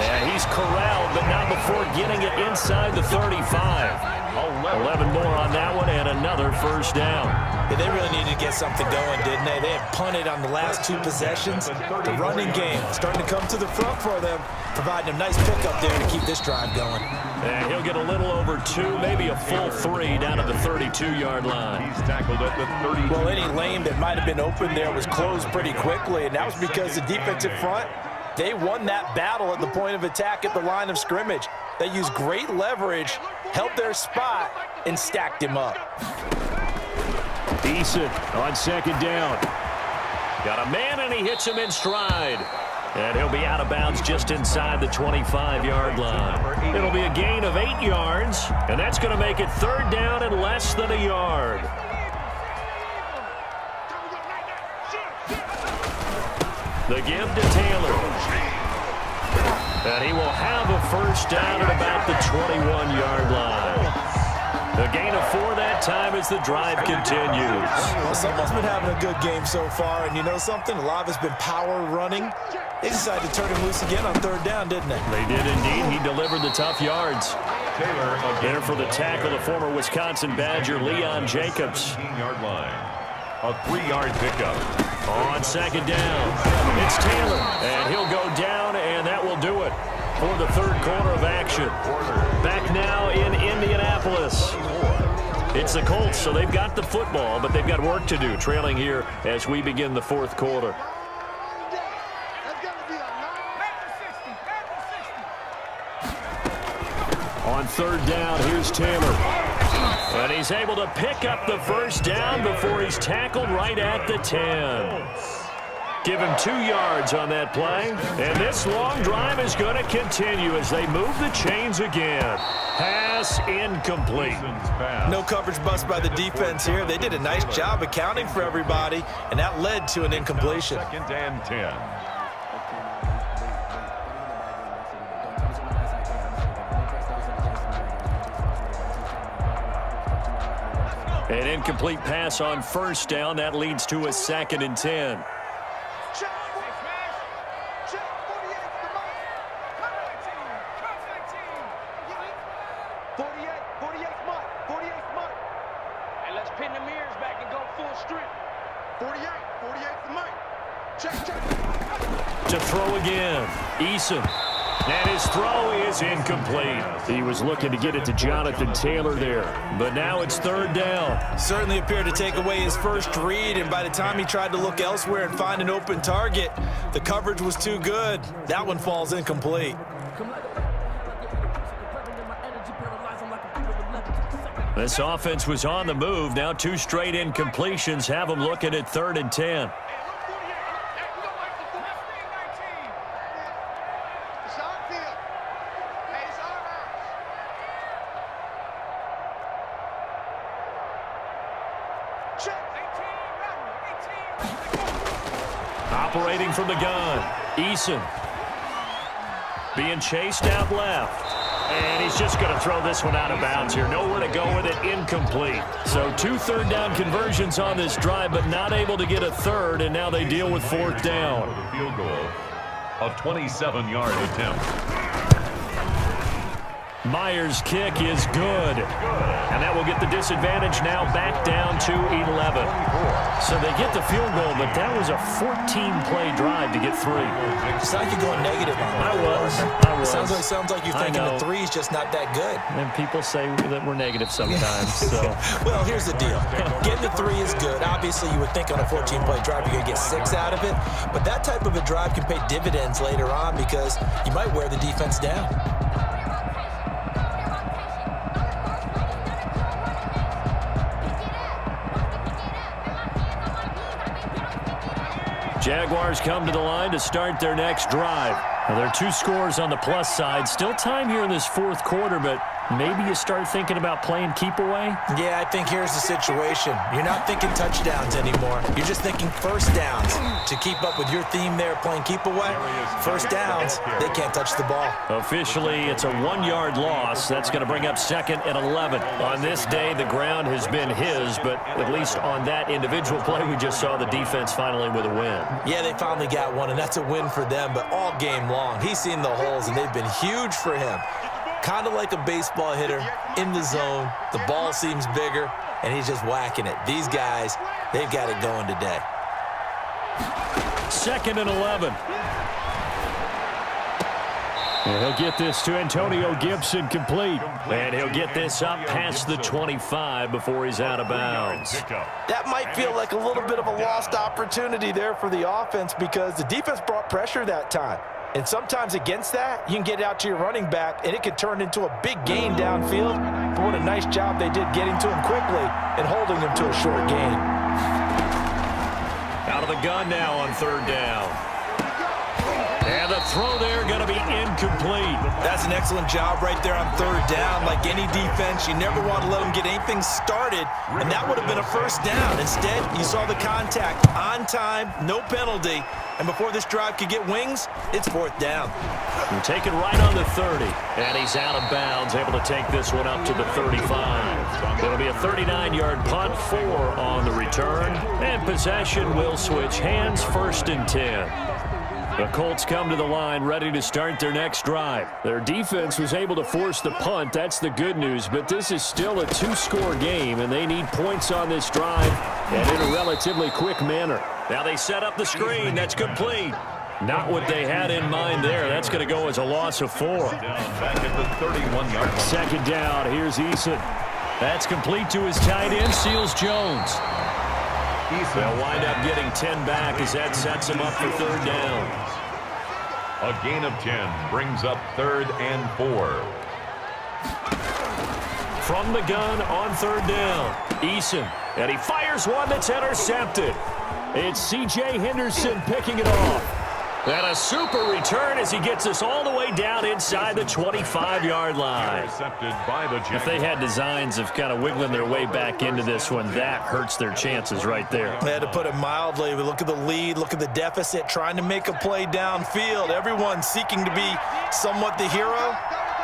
Speaker 1: And he's corralled, but not before getting it inside the 35. 11 more on that one, and another first down.
Speaker 3: Yeah, they really needed to get something going, didn't they? They had punted on the last 2 possessions. The running game starting to come to the front for them, providing a nice pickup there to keep this drive going.
Speaker 1: And he'll get a little over 2, maybe a full 3 down to the 32-yard line.
Speaker 2: He's tackled at the 30.
Speaker 3: Well, any lane that might have been open there was closed pretty quickly, and that was because the defensive front, they won that battle at the point of attack at the line of scrimmage. They used great leverage, helped their spot, and stacked him up.
Speaker 1: Eason on second down. Got a man, and he hits him in stride. And he'll be out of bounds just inside the 25-yard line. It'll be a gain of 8 yards, and that's going to make it third down and less than a yard. The give to Taylor. And he will have a first down at about the 21-yard line. A gain of 4 that time as the drive continues.
Speaker 3: Well, someone's been having a good game so far, and you know something? A lot of it's been power running. They decided to turn him loose again on third down, didn't they?
Speaker 1: They did indeed. He delivered the tough yards.
Speaker 2: Taylor
Speaker 1: There for the tackle, the former Wisconsin Badger, Leon Jacobs.
Speaker 2: 15-yard line. A 3-yard pickup.
Speaker 1: On second down, it's Taylor, and he'll go down, and that will do it for the third quarter of action. Back now in Indianapolis. It's the Colts, so they've got the football, but they've got work to do, trailing here as we begin the fourth quarter. On third down, here's Taylor. And he's able to pick up the first down before he's tackled right at the 10. Give him 2 yards on that play. And this long drive is going to continue as they move the chains again. Pass incomplete.
Speaker 3: No coverage bust by the defense here. They did a nice job accounting for everybody, and that led to an incompletion.
Speaker 2: Second and 10.
Speaker 1: An incomplete pass on first down. That leads to a second and 10. To throw again, Eason. And his throw is incomplete. He was looking to get it to Jonathan Taylor there, but now it's third down.
Speaker 3: Certainly appeared to take away his first read, and by the time he tried to look elsewhere and find an open target, the coverage was too good. That one falls incomplete.
Speaker 1: This offense was on the move. Now 2 straight incompletions have them looking at third and 10. Operating from the gun, Eason. Being chased out left. And he's just going to throw this one out of bounds here. Nowhere to go with it, incomplete. So 2 third down conversions on this drive, but not able to get a third, and now they deal with fourth down.
Speaker 2: The field goal, a 27-yard attempt.
Speaker 1: Myers' kick is good. And that will get the the disadvantage now back down to 11. So they get the field goal, but that was a 14-play drive to get 3.
Speaker 3: It's like you're going negative on it.
Speaker 1: I was.
Speaker 3: Sounds like you're thinking the 3's just not that good.
Speaker 1: And people say that we're negative sometimes. So.
Speaker 3: Well, here's the deal. Getting the 3 is good. Obviously, you would think on a 14-play drive you're going to get 6 out of it. But that type of a drive can pay dividends later on because you might wear the defense down.
Speaker 1: Jaguars come to the line to start their next drive. Now, there are 2 scores on the plus side. Still time here in this 4th quarter, but maybe you start thinking about playing keep away?
Speaker 3: Yeah, I think here's the situation. You're not thinking touchdowns anymore. You're just thinking first downs. To keep up with your theme there, playing keep away, first downs, they can't touch the ball.
Speaker 1: Officially, it's a 1-yard loss. That's going to bring up 2nd and 11. On this day, the ground has been his, but at least on that individual play, we just saw the defense finally with a win.
Speaker 3: Yeah, they finally got one, and that's a win for them, but all game long, he's seen the holes, and they've been huge for him. Kind of like a baseball hitter in the zone. The ball seems bigger, and he's just whacking it. These guys, they've got it going today.
Speaker 1: 2nd and 11. And he'll get this to Antonio Gibson complete. And he'll get this up past the 25 before he's out of bounds.
Speaker 3: That might feel like a little bit of a lost opportunity there for the offense because the defense brought pressure that time. And sometimes against that, you can get out to your running back, and it could turn into a big gain downfield. But what a nice job they did getting to him quickly and holding him to a short gain.
Speaker 1: Out of the gun now on 3rd down. And the throw there going to be incomplete.
Speaker 3: That's an excellent job right there on 3rd down. Like any defense, you never want to let them get anything started, and that would have been a first down. Instead, you saw the contact on time, no penalty. And before this drive could get wings, it's 4th down.
Speaker 1: And take it right on the 30. And he's out of bounds, able to take this one up to the 35. It'll be a 39-yard punt, 4 on the return. And possession will switch hands, 1st and 10. The Colts come to the line ready to start their next drive. Their defense was able to force the punt. That's the good news. But this is still a 2-score game, and they need points on this drive and in a relatively quick manner. Now they set up the screen. That's complete. Not what they had in mind there. That's going to go as a loss of 4.
Speaker 2: Back at the 31-yard line.
Speaker 1: 2nd down. Here's Eason. That's complete to his tight end, Seals Jones. They'll wind up getting 10 back as that sets him up for 3rd down.
Speaker 2: A gain of 10 brings up 3rd and 4.
Speaker 1: From the gun on 3rd down, Eason. And he fires one that's intercepted. It's C.J. Henderson picking it off. And a super return as he gets us all the way down inside the 25-yard line.
Speaker 2: Intercepted by the
Speaker 1: If they had designs of kind of wiggling their way back into this one, that hurts their chances right there.
Speaker 3: They had to put it mildly. We look at the lead, look at the deficit, trying to make a play downfield. Everyone seeking to be somewhat the hero.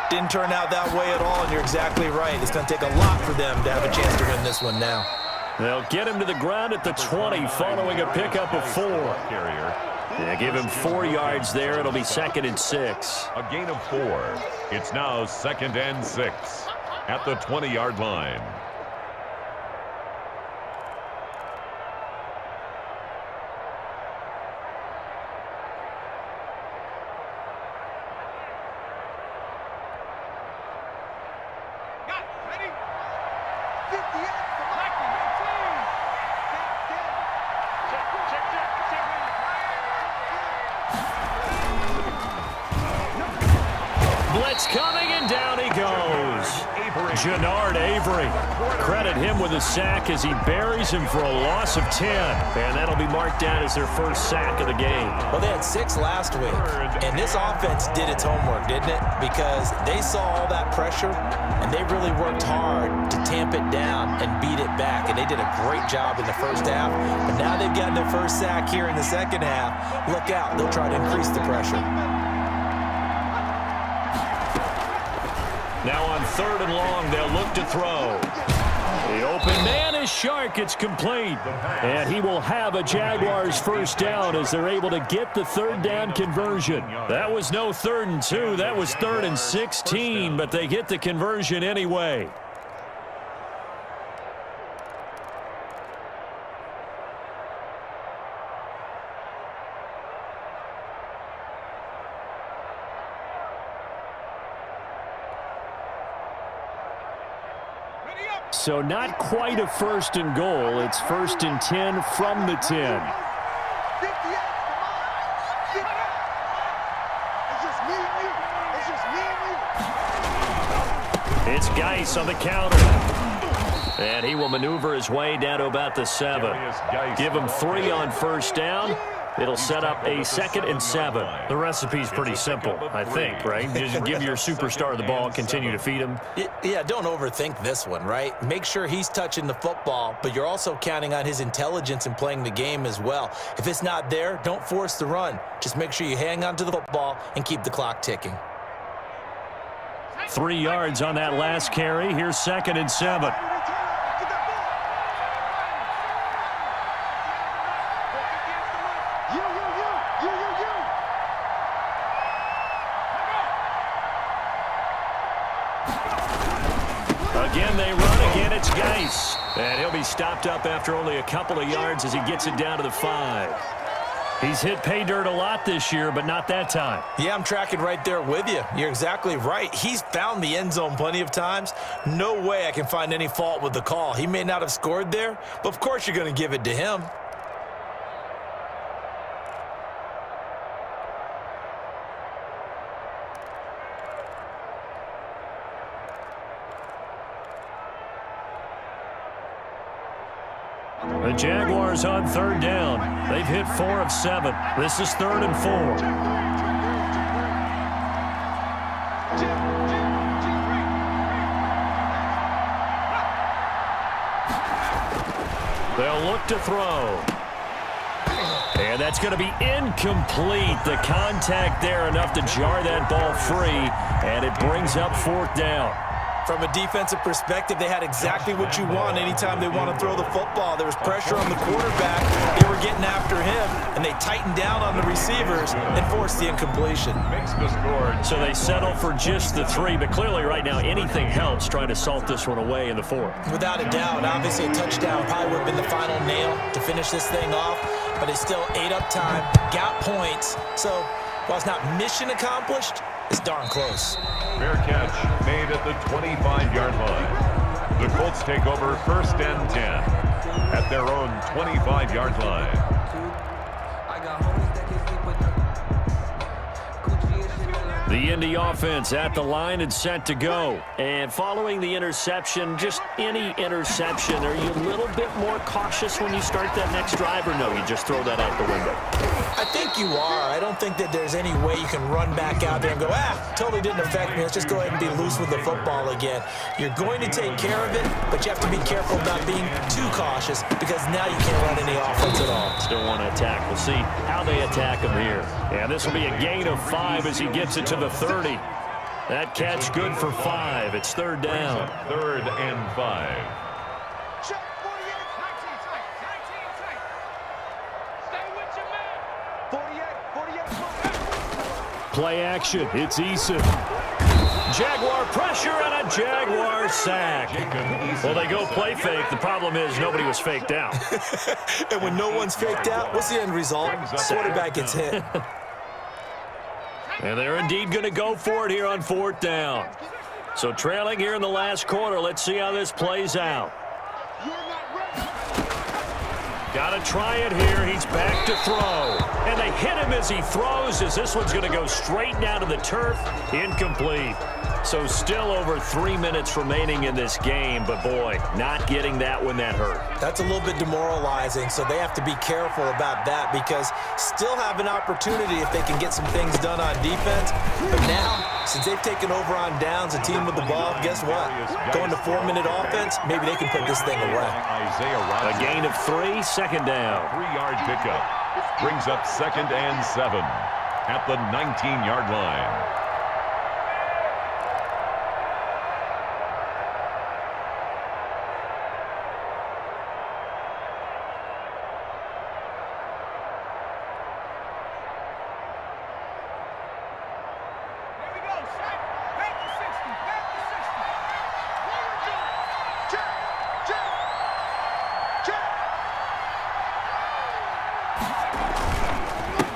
Speaker 3: Didn't turn out that way at all, and you're exactly right. It's going to take a lot for them to have a chance to win this one now.
Speaker 1: They'll get him to the ground at the 20 following a pickup of 4.
Speaker 2: carrier.
Speaker 1: Yeah, give him 4 yards there. It'll be 2nd and 6.
Speaker 2: A gain of 4. It's now 2nd and 6 at the 20-yard line.
Speaker 1: Blitz coming, and down he goes. Jannard Avery. Credit him with a sack as he buries him for a loss of 10. And that'll be marked down as their first sack of the game.
Speaker 3: Well, they had 6 last week, and this offense did its homework, didn't it? Because they saw all that pressure, and they really worked hard to tamp it down and beat it back. And they did a great job in the first half. But now they've gotten their first sack here in the second half. Look out. They'll try to increase the pressure.
Speaker 1: Now on 3rd and long, they'll look to throw. The open man is Shark. It's complete. And he will have a Jaguars first down as they're able to get the 3rd down conversion. That was no 3rd and 2. That was 3rd and 16, but they get the conversion anyway. So not quite a 1st and goal. It's 1st and 10 from the 10. It's Geis on the counter. And he will maneuver his way down to about the 7. Give him 3 on 1st down. It'll set up a 2nd and 7. The recipe's pretty simple, I think, right? Just give your superstar the ball, continue to feed him.
Speaker 3: Yeah, don't overthink this one, right? Make sure he's touching the football, but you're also counting on his intelligence in playing the game as well. If it's not there, don't force the run. Just make sure you hang on to the football and keep the clock ticking.
Speaker 1: 3 yards on that last carry. Here's 2nd and 7. Again, they run. Again, it's Geis. And he'll be stopped up after only a couple of yards as he gets it down to the 5. He's hit pay dirt a lot this year, but not that time.
Speaker 3: Yeah, I'm tracking right there with you. You're exactly right. He's found the end zone plenty of times. No way I can find any fault with the call. He may not have scored there, but of course you're going to give it to him.
Speaker 1: The Jaguars on 3rd down. They've hit 4 of 7. This is 3rd and 4. They'll look to throw. And that's going to be incomplete. The contact there enough to jar that ball free, and it brings up 4th down.
Speaker 3: From a defensive perspective, they had exactly what you want anytime they want to throw the football. There was pressure on the quarterback. They were getting after him, and they tightened down on the receivers and forced the incompletion.
Speaker 1: So they settle for just the 3, but clearly right now anything helps trying to salt this one away in the 4th.
Speaker 3: Without a doubt, obviously a touchdown probably would have been the final nail to finish this thing off, but it's still ate up time, got points. So while it's not mission accomplished, it's darn close.
Speaker 2: Fair catch made at the 25-yard line. The Colts take over 1st and 10 at their own 25-yard line.
Speaker 1: The Indy offense at the line and set to go. And following the interception, just any interception, are you a little bit more cautious when you start that next drive, or no, you just throw that out the window?
Speaker 3: I think you are. I don't think that there's any way you can run back out there and go, totally didn't affect me. Let's just go ahead and be loose with the football again. You're going to take care of it, but you have to be careful about being too cautious because now you can't run any offense at all.
Speaker 1: Still want to attack. We'll see how they attack him here. And this will be a gain of 5 as he gets it to the 30. That catch good for 5. It's 3rd down.
Speaker 2: 3rd and 5.
Speaker 1: Play action. It's Eason. Jaguar pressure and a Jaguar sack. Well, they go play fake. The problem is nobody was faked out.
Speaker 3: And when no one's faked out, what's the end result? Quarterback gets hit.
Speaker 1: And they're indeed going to go for it here on 4th down. So trailing here in the last quarter. Let's see how this plays out. Got to try it here. He's back to throw. And they hit him as he throws, as this one's going to go straight down to the turf. Incomplete. So still over 3 minutes remaining in this game, but boy, not getting that when that hurt.
Speaker 3: That's a little bit demoralizing, so they have to be careful about that because still have an opportunity if they can get some things done on defense. But now, since they've taken over on downs, a team with the ball, guess what? Going to 4-minute offense, maybe they can put this thing away.
Speaker 1: A gain of 3, 2nd down.
Speaker 2: 3-yard pickup brings up 2nd and 7 at the 19-yard line.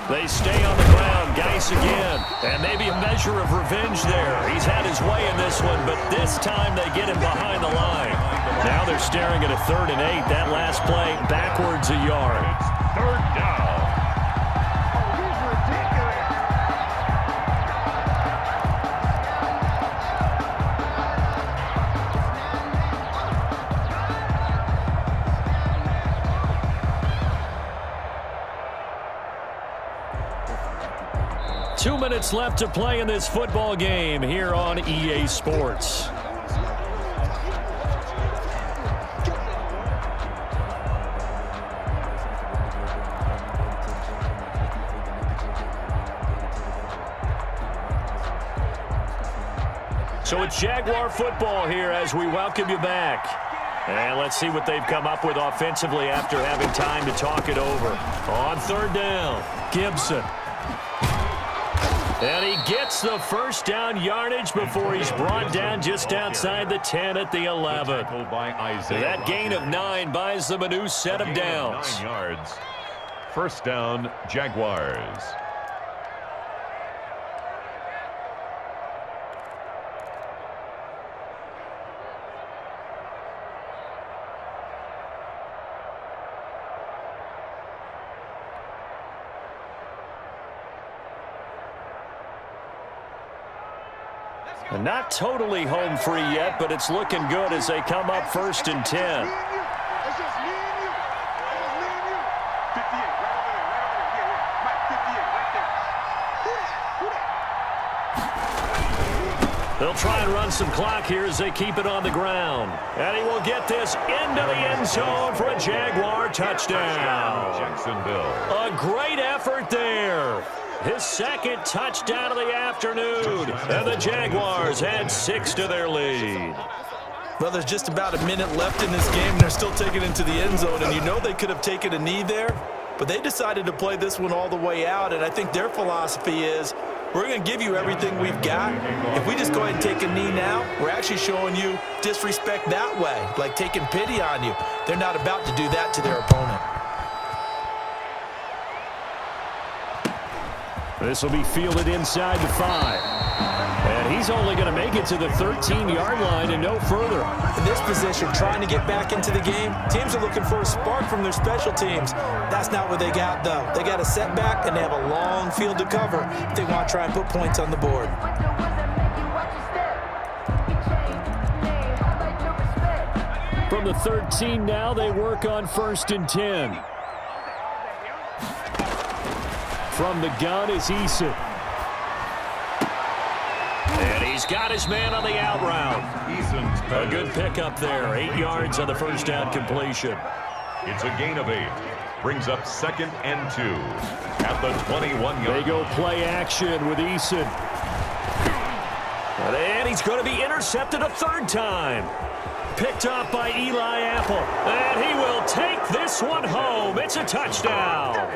Speaker 1: They stay on the ground. Geis again. And maybe a measure of revenge there. He's had his way in this one, but this time they get him behind the line. Now they're staring at a 3rd and 8. That last play backwards a yard.
Speaker 2: It's 3rd down.
Speaker 1: 2 minutes left to play in this football game here on EA Sports. So it's Jaguar football here as we welcome you back. And let's see what they've come up with offensively after having time to talk it over. On 3rd down, Gibson. And he gets the first down yardage before he's brought down just outside the 10 at the 11. That gain of 9 buys them a new set of downs.
Speaker 2: 9 yards. 1st down, Jaguars.
Speaker 1: And not totally home free yet, but it's looking good as they come up 1st and 10. They'll try and run some clock here as they keep it on the ground. And he will get this into the end zone for a Jaguar touchdown.
Speaker 2: Jacksonville.
Speaker 1: A great effort there. His 2nd touchdown of the afternoon. And the Jaguars add 6 to their lead.
Speaker 3: Well, there's just about a minute left in this game, and they're still taking it into the end zone. And you know they could have taken a knee there, but they decided to play this one all the way out. And I think their philosophy is, we're going to give you everything we've got. If we just go ahead and take a knee now, we're actually showing you disrespect that way, like taking pity on you. They're not about to do that to their opponent.
Speaker 1: This will be fielded inside the 5. And he's only going to make it to the 13-yard line and no further.
Speaker 3: In this position, trying to get back into the game, teams are looking for a spark from their special teams. That's not what they got, though. They got a setback, and they have a long field to cover if they want to try and put points on the board.
Speaker 1: From the 13 now, they work on 1st and 10. From the gun is Eason. And he's got his man on the out route. A good pickup there. 8 yards on the 1st down completion.
Speaker 2: It's a gain of 8. Brings up 2nd and 2 at the 21-yard.
Speaker 1: They go play action with Eason. And he's going to be intercepted a 3rd time. Picked off by Eli Apple. And he will take this one home. It's a touchdown.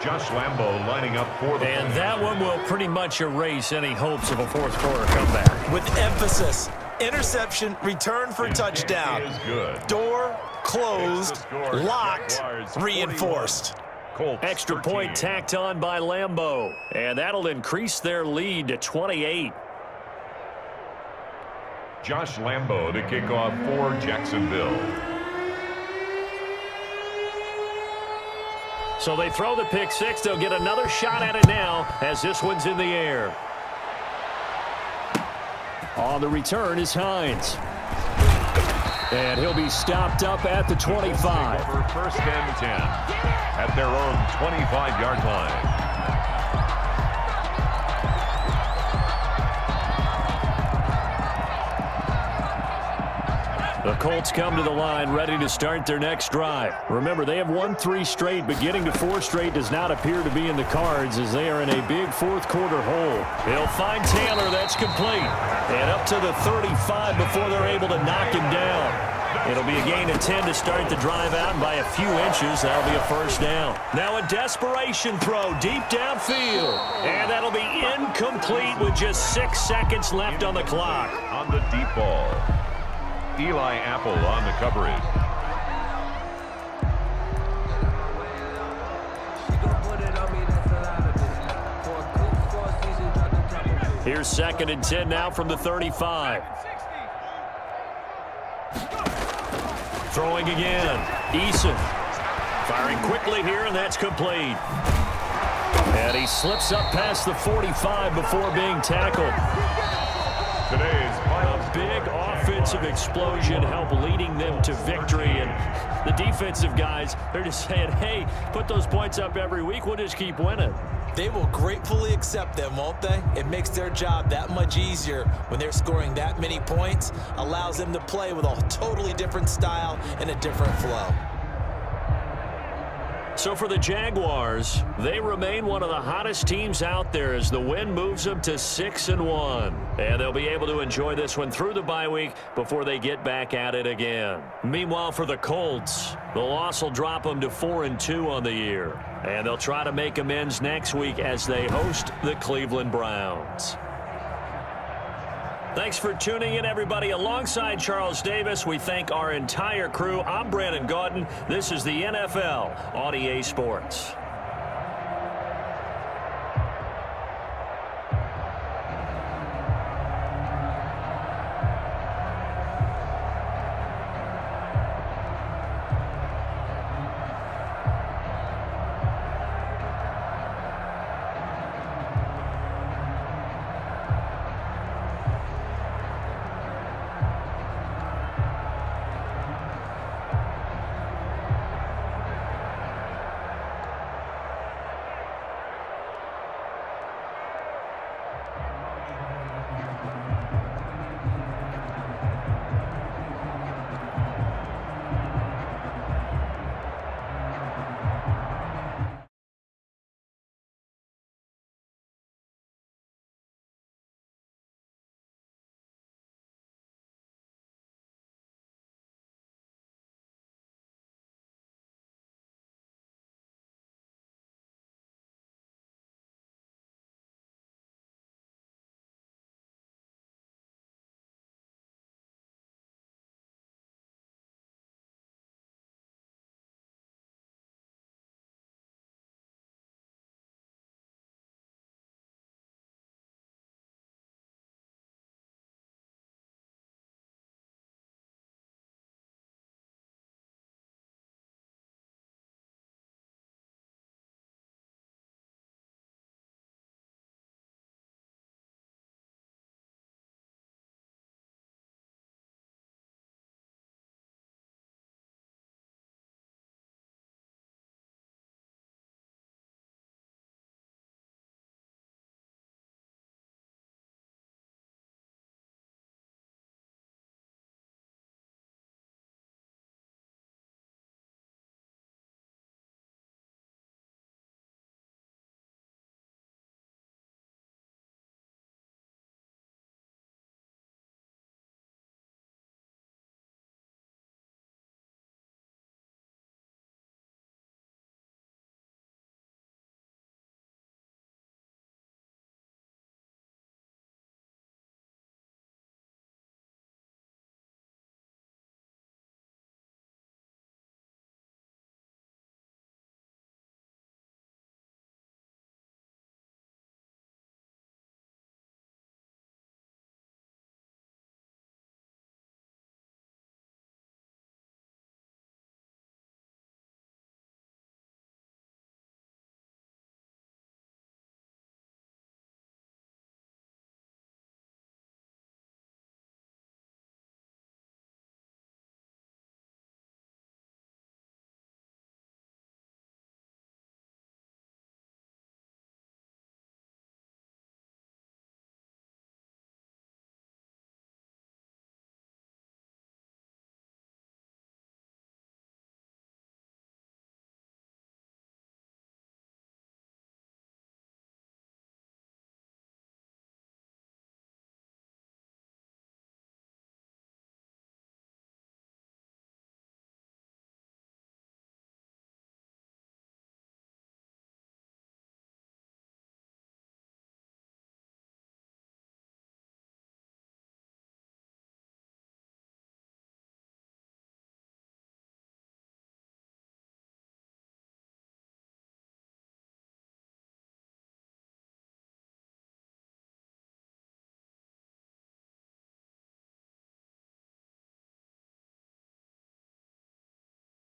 Speaker 2: Josh Lambo lining up for the...
Speaker 1: And that one will pretty much erase any hopes of a 4th quarter comeback.
Speaker 3: With emphasis, interception, return for touchdown.
Speaker 2: Is good.
Speaker 3: Door closed, locked, reinforced.
Speaker 2: Colts
Speaker 1: Extra point tacked on by Lambo. And that'll increase their lead to 28.
Speaker 2: Josh Lambo to kick off for Jacksonville.
Speaker 1: So they throw the pick 6. They'll get another shot at it now as this one's in the air. On the return is Hines. And he'll be stopped up at the 25.
Speaker 2: Over 1st and 10 at their own 25-yard line.
Speaker 1: The Colts come to the line ready to start their next drive. Remember, they have won 3 straight, but getting to 4 straight does not appear to be in the cards as they are in a big 4th quarter hole. They'll find Taylor. That's complete. And up to the 35 before they're able to knock him down. It'll be a gain of 10 to start the drive out, and by a few inches, that'll be a 1st down. Now a desperation throw deep downfield. And that'll be incomplete with just 6 seconds left on the clock.
Speaker 2: On the deep ball. Eli Apple on the coverage.
Speaker 1: Here's 2nd and 10 now from the 35. Throwing again. Eason. Firing quickly here, and that's complete. And he slips up past the 45 before being tackled.
Speaker 2: Today's
Speaker 1: A big offensive explosion helped leading them to victory. And the defensive guys, they're just saying, hey, put those points up every week. We'll just keep winning.
Speaker 3: They will gratefully accept them, won't they? It makes their job that much easier when they're scoring that many points. Allows them to play with a totally different style and a different flow.
Speaker 1: So for the Jaguars, they remain one of the hottest teams out there as the win moves them to 6-1. And they'll be able to enjoy this one through the bye week before they get back at it again. Meanwhile, for the Colts, the loss will drop them to 4-2 on the year. And they'll try to make amends next week as they host the Cleveland Browns. Thanks for tuning in, everybody. Alongside Charles Davis, we thank our entire crew. I'm Brandon Gaudin. This is the NFL on EA Sports.